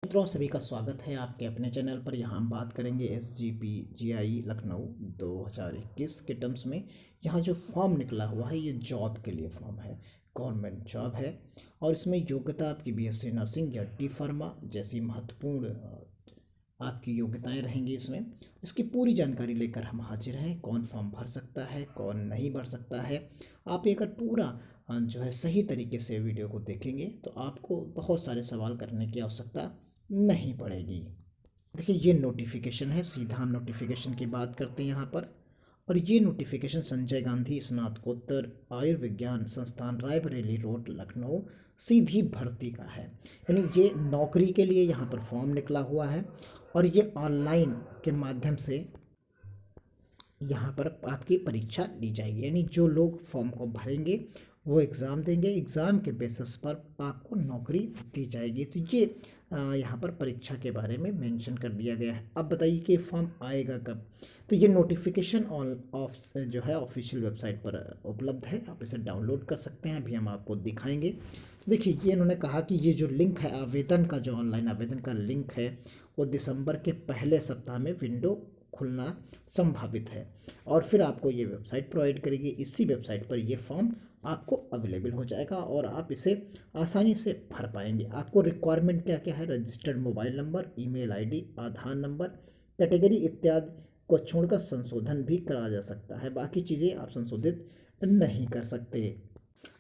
मित्रों सभी का स्वागत है आपके अपने चैनल पर। यहाँ हम बात करेंगे SGPGI लखनऊ 2021 के टर्म्स में। यहाँ जो फॉर्म निकला हुआ है ये जॉब के लिए फॉर्म है, गवर्नमेंट जॉब है और इसमें योग्यता आपकी BSc नर्सिंग या डी फार्मा जैसी महत्वपूर्ण आपकी योग्यताएं रहेंगी। इसकी पूरी जानकारी लेकर हम हाजिर हैं। कौन फॉर्म भर सकता है, कौन नहीं भर सकता है। आप ये अगर पूरा जो है सही तरीके से वीडियो को देखेंगे तो आपको बहुत सारे सवाल करने की आवश्यकता नहीं पड़ेगी। देखिए ये नोटिफिकेशन है, सीधा हम नोटिफिकेशन की बात करते हैं यहाँ पर। और ये नोटिफिकेशन संजय गांधी स्नातकोत्तर आयुर्विज्ञान संस्थान रायबरेली रोड लखनऊ सीधी भर्ती का है। यानी ये नौकरी के लिए यहाँ पर फॉर्म निकला हुआ है और ये ऑनलाइन के माध्यम से यहाँ पर आपकी परीक्षा ली जाएगी। यानी जो लोग फॉर्म को भरेंगे वो एग्ज़ाम देंगे, एग्ज़ाम के बेसिस पर आपको नौकरी दी जाएगी। तो ये यहाँ पर परीक्षा के बारे में मेंशन कर दिया गया है। अब बताइए कि फॉर्म आएगा कब। तो ये नोटिफिकेशन जो है ऑफिशियल वेबसाइट पर उपलब्ध है, आप इसे डाउनलोड कर सकते हैं। अभी हम आपको दिखाएंगे। तो देखिए ये इन्होंने कहा कि ये जो लिंक है आवेदन का, जो ऑनलाइन आवेदन का लिंक है वो दिसंबर के पहले सप्ताह में विंडो खुलना संभावित है और फिर आपको ये वेबसाइट प्रोवाइड करेगी। इसी वेबसाइट पर ये फॉर्म आपको अवेलेबल हो जाएगा और आप इसे आसानी से भर पाएंगे। आपको रिक्वायरमेंट क्या क्या है, registered mobile number, email ID, Aadhaar number, category इत्यादि को छोड़कर संशोधन भी करा जा सकता है। बाकी चीज़ें आप संशोधित नहीं कर सकते।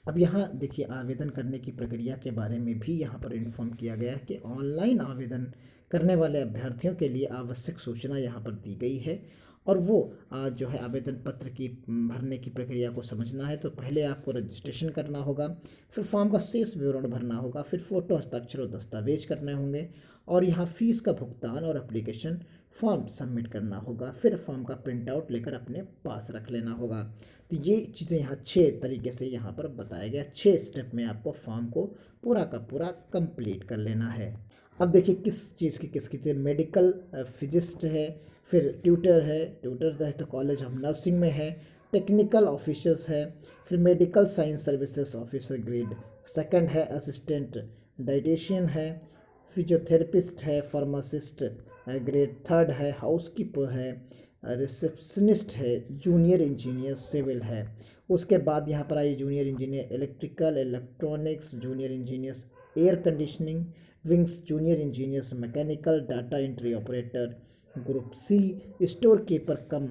अब यहाँ देखिए आवेदन करने की प्रक्रिया के बारे में भी यहाँ पर इन्फॉर्म किया गया है कि ऑनलाइन आवेदन करने वाले अभ्यर्थियों के लिए आवश्यक सूचना यहाँ पर दी गई है। और वो जो है आवेदन पत्र की भरने की प्रक्रिया को समझना है तो पहले आपको रजिस्ट्रेशन करना होगा, फिर फॉर्म का शेष विवरण भरना होगा, फिर फ़ोटो, हस्ताक्षर और दस्तावेज करने होंगे और यहाँ फ़ीस का भुगतान और एप्लीकेशन फॉर्म सबमिट करना होगा। फिर फॉर्म का प्रिंट आउट लेकर अपने पास रख लेना होगा। तो ये चीज़ें यहाँ 6 तरीके से यहाँ पर बताया गया। 6 स्टेप में आपको फॉर्म को पूरा का पूरा कंप्लीट कर लेना है। अब देखिए किस चीज़ की किसकी, तो मेडिकल फिजिस्ट है, फिर ट्यूटर है तो कॉलेज ऑफ नर्सिंग में है, टेक्निकल ऑफिसर्स है, फिर medical science services officer grade second है, असिस्टेंट डाइटिशियन है, फिजियोथेरेपिस्ट है, फार्मासिस्ट ग्रेड थर्ड है, हाउसकीपर है, रिसेप्शनिस्ट है, जूनियर इंजीनियर सिविल है। उसके बाद यहाँ पर आई junior engineer electrical electronics, junior engineers air conditioning wings, junior engineers mechanical, data entry operator group C, store keeper cum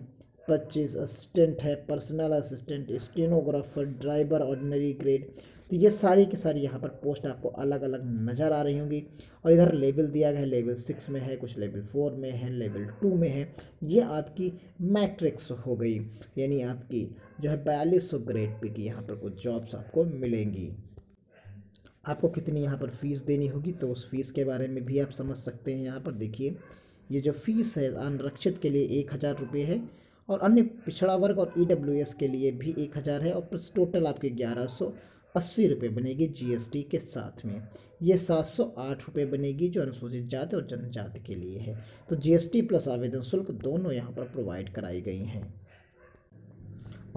purchase assistant है, personal assistant, stenographer, driver ordinary grade. तो ये सारी की सारी यहाँ पर पोस्ट आपको अलग अलग नज़र आ रही होंगी। और इधर लेवल दिया गया है, लेवल 6 में है, कुछ लेवल 4 में है, लेवल 2 में है। ये आपकी मैट्रिक्स हो गई, यानी आपकी जो है 4200 ग्रेड पे की यहाँ पर कुछ जॉब्स आपको मिलेंगी। आपको कितनी यहाँ पर फ़ीस देनी होगी तो उस फीस के बारे में भी आप समझ सकते हैं। यहाँ पर देखिए ये जो फीस है अनारक्षित के लिए 1000 रुपये है और अन्य पिछड़ा वर्ग और EWS के लिए भी 1000 है और प्लस टोटल आपके 1180 रुपये बनेगी GST के साथ में। ये 708 रुपये बनेगी जो अनुसूचित जाति और जनजाति के लिए है। तो GST प्लस आवेदन शुल्क दोनों यहाँ पर प्रोवाइड कराई गई हैं।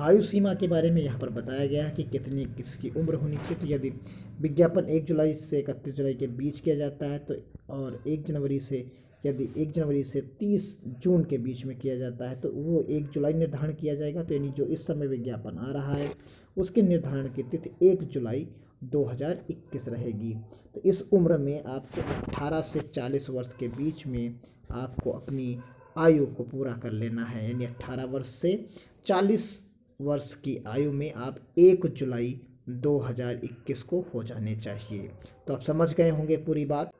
आयु सीमा के बारे में यहाँ पर बताया गया है कि कितनी किसकी उम्र होनी चाहिए। तो यदि विज्ञापन 1 जुलाई से 31 जुलाई के बीच किया जाता है तो और 1 जनवरी से यदि 1 जनवरी से 30 जून के बीच में किया जाता है तो वो 1 जुलाई निर्धारण किया जाएगा। तो यानी जो इस समय विज्ञापन आ रहा है उसके निर्धारण की तिथि 1 जुलाई 2021 रहेगी। तो इस उम्र में आपको 18 से 40 वर्ष के बीच में आपको अपनी आयु को पूरा कर लेना है। यानी 18 वर्ष से 40 वर्ष की आयु में आप 1 जुलाई 2021 को हो जाने चाहिए। तो आप समझ गए होंगे पूरी बात।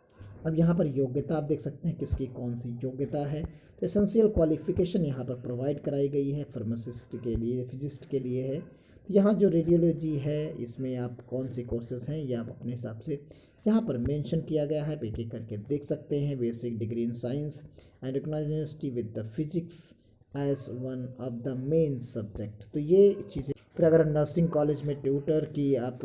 अब यहाँ पर योग्यता आप देख सकते हैं किसकी कौन सी योग्यता है। तो एसेंशियल क्वालिफिकेशन यहाँ पर प्रोवाइड कराई गई है, फार्मासिस्ट के लिए, फिजिस्ट के लिए है। तो यहाँ जो रेडियोलॉजी है इसमें आप कौन सी कोर्सेज हैं ये आप अपने हिसाब से यहाँ पर मेंशन किया गया है, एक एक करके देख सकते हैं। Basic degree in science and recognised university with the physics as one of the main subject. तो ये चीज़ें। फिर अगर नर्सिंग कॉलेज में ट्यूटर की आप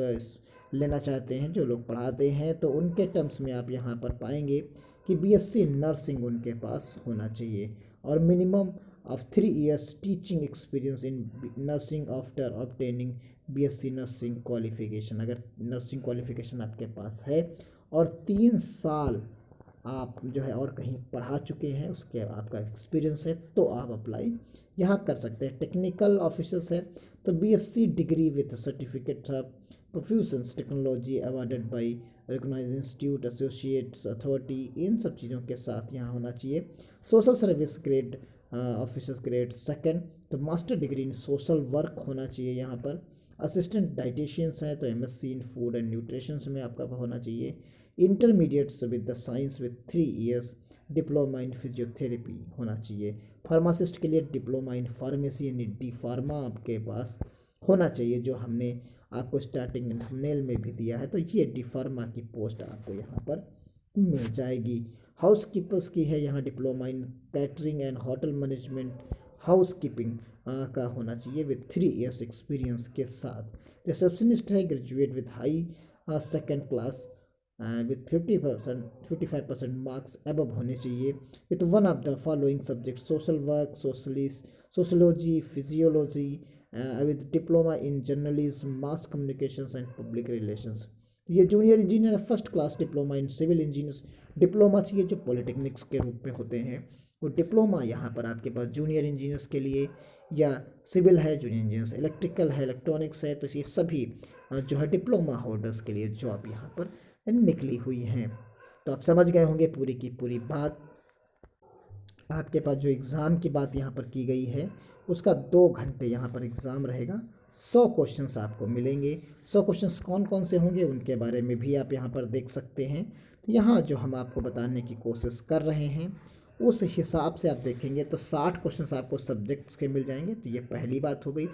लेना चाहते हैं, जो लोग पढ़ाते हैं, तो उनके टर्म्स में आप यहाँ पर पाएंगे कि BSc नर्सिंग उनके पास होना चाहिए और minimum of 3 years teaching experience in nursing after obtaining BSc nursing qualification. अगर नर्सिंग क्वालिफिकेशन आपके पास है और 3 साल आप जो है और कहीं पढ़ा चुके हैं, उसके आपका एक्सपीरियंस है, तो आप अप्लाई यहाँ कर सकते हैं। टेक्निकल ऑफिसर्स है तो BSc degree with certificate of perfusions technology awarded by recognised institute associates authority, इन सब चीज़ों के साथ यहाँ होना चाहिए। Social service grade officers grade second, तो master degree in social work होना चाहिए यहाँ पर। असिस्टेंट डाइटिशियंस है तो MSc in food and nutritions में आपका होना चाहिए। Intermediates with the science with 3 years diploma in physiotherapy होना चाहिए। फार्मासिस्ट के लिए डिप्लोमा इन फार्मेसी यानी डी फार्मा आपके पास होना चाहिए, जो हमने आपको स्टार्टिंग थंबनेल में भी दिया है। तो ये डी फार्मा की पोस्ट आपको यहाँ पर मिल जाएगी। हाउस कीपर्स की है यहाँ diploma in catering and hotel management, house keeping का होना चाहिए विद 3 इयर्स एक्सपीरियंस के साथ। रिसेप्शनिस्ट है graduate with high second class with 55% marks above होने चाहिए with one of the following subject social work, sociology, physiology with diploma in journalism, mass communications and public relations. ये junior engineer first class diploma in civil engineers, diploma चाहिए जो polytechnics के रूप में होते हैं, वो डिप्लोमा यहाँ पर आपके पास जूनियर इंजीनियर्स के लिए, या सिविल है जूनियर इंजीनियर्स, इलेक्ट्रिकल है, इलेक्ट्रॉनिक्स है, तो ये सभी जो है डिप्लोमा होल्डर्स के लिए जॉब यहाँ पर निकली हुई हैं। तो आप समझ गए होंगे पूरी की पूरी बात। आपके पास जो एग्ज़ाम की बात यहाँ पर की गई है उसका 2 घंटे यहाँ पर एग्ज़ाम रहेगा। 100 क्वेश्चंस आपको मिलेंगे। 100 क्वेश्चंस कौन कौन से होंगे उनके बारे में भी आप यहाँ पर देख सकते हैं। तो यहाँ जो हम आपको बताने की कोशिश कर रहे हैं उस हिसाब से आप देखेंगे तो 60 क्वेश्चंस आपको सब्जेक्ट्स के मिल जाएंगे। तो ये पहली बात हो गई।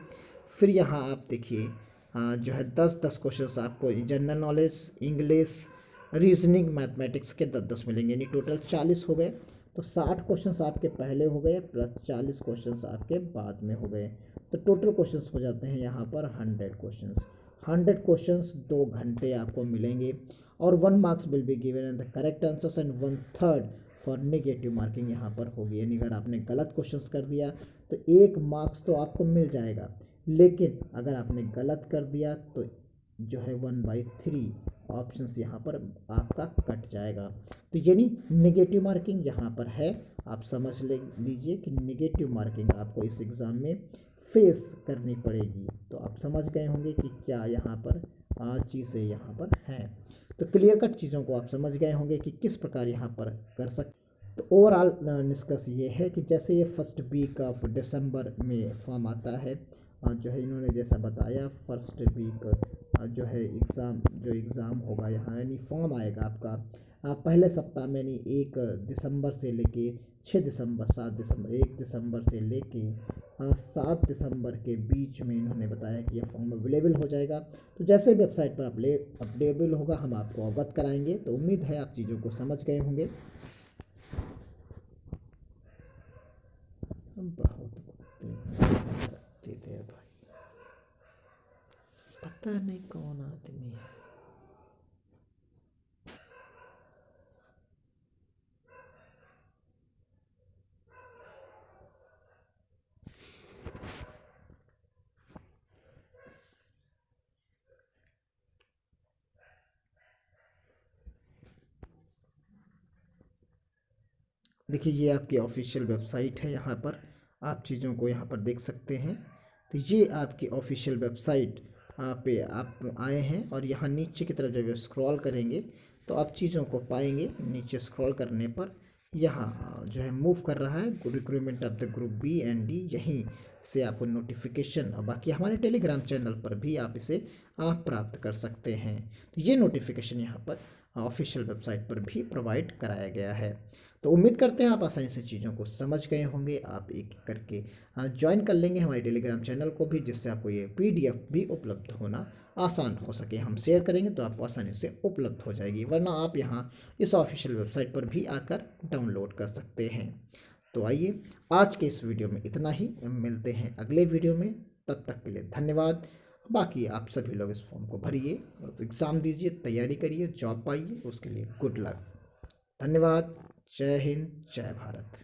फिर यहाँ आप देखिए जो है 10-10 क्वेश्चंस आपको general knowledge, English, reasoning, mathematics के 10-10 मिलेंगे, यानी टोटल 40 हो गए। तो 60 क्वेश्चंस आपके पहले हो गए प्लस 40 क्वेश्चंस आपके बाद में हो गए, तो टोटल क्वेश्चंस हो जाते हैं यहाँ पर 100 क्वेश्चंस। 100 क्वेश्चंस 2 घंटे आपको मिलेंगे और 1 marks will be given in the correct answers and 1/3 for negative marking यहाँ पर होगी। यानी अगर आपने गलत क्वेश्चंस कर दिया तो 1 मार्क्स तो आपको मिल जाएगा, लेकिन अगर आपने गलत कर दिया तो जो है 1/3 ऑप्शंस यहाँ पर आपका कट जाएगा। तो यानी नेगेटिव मार्किंग यहाँ पर है। आप समझ लीजिए कि नेगेटिव मार्किंग आपको इस एग्ज़ाम में फेस करनी पड़ेगी। तो आप समझ गए होंगे कि क्या यहाँ पर चीज़ें यहाँ पर हैं। तो क्लियर कट चीज़ों को आप समझ गए होंगे कि किस प्रकार यहाँ पर कर सकते। तो ओवरऑल निष्कर्ष ये है कि जैसे ये फर्स्ट वीक ऑफ दिसंबर में फॉर्म आता है, जो है इन्होंने जैसा बताया फर्स्ट वीक जो है एग्ज़ाम होगा यहाँ, यानी फॉर्म आएगा आपका पहले सप्ताह में, यानी 1 दिसंबर से लेके 6 दिसंबर, 7 दिसंबर, 1 दिसंबर से लेके 7 दिसंबर के बीच में इन्होंने बताया कि यह फॉर्म अवेलेबल हो जाएगा। तो जैसे वेबसाइट पर अवेलेबल होगा हम आपको अवगत कराएंगे। तो उम्मीद है आप चीज़ों को समझ गए होंगे। बहुत देर भाई, पता नहीं कौन आदमी है। देखिए ये आपकी ऑफिशियल वेबसाइट है, यहाँ पर आप चीज़ों को यहाँ पर देख सकते हैं। तो ये आपकी ऑफिशियल वेबसाइट पे आप आए हैं और यहाँ नीचे की तरफ जब स्क्रॉल करेंगे तो आप चीज़ों को पाएंगे। नीचे स्क्रॉल करने पर यहाँ जो है मूव कर रहा है recruitment of the group B and D, यहीं से आपको नोटिफिकेशन, और बाकी हमारे टेलीग्राम चैनल पर भी आप इसे प्राप्त कर सकते हैं। तो ये नोटिफिकेशन यहाँ पर ऑफिशियल वेबसाइट पर भी प्रोवाइड कराया गया है। तो उम्मीद करते हैं आप आसानी से चीज़ों को समझ गए होंगे। आप एक एक करके ज्वाइन कर लेंगे हमारे टेलीग्राम चैनल को भी, जिससे आपको ये पीडीएफ भी उपलब्ध होना आसान हो सके। हम शेयर करेंगे तो आपको आसानी से उपलब्ध हो जाएगी, वरना आप यहाँ इस ऑफिशियल वेबसाइट पर भी आकर डाउनलोड कर सकते हैं। तो आइए आज के इस वीडियो में इतना ही, मिलते हैं अगले वीडियो में। तब तक के लिए धन्यवाद। बाकी आप सभी लोग इस फॉर्म को भरिए, एग्ज़ाम दीजिए, तैयारी करिए, जॉब पाइए, उसके लिए गुड लक। धन्यवाद। जय हिंद, जय भारत।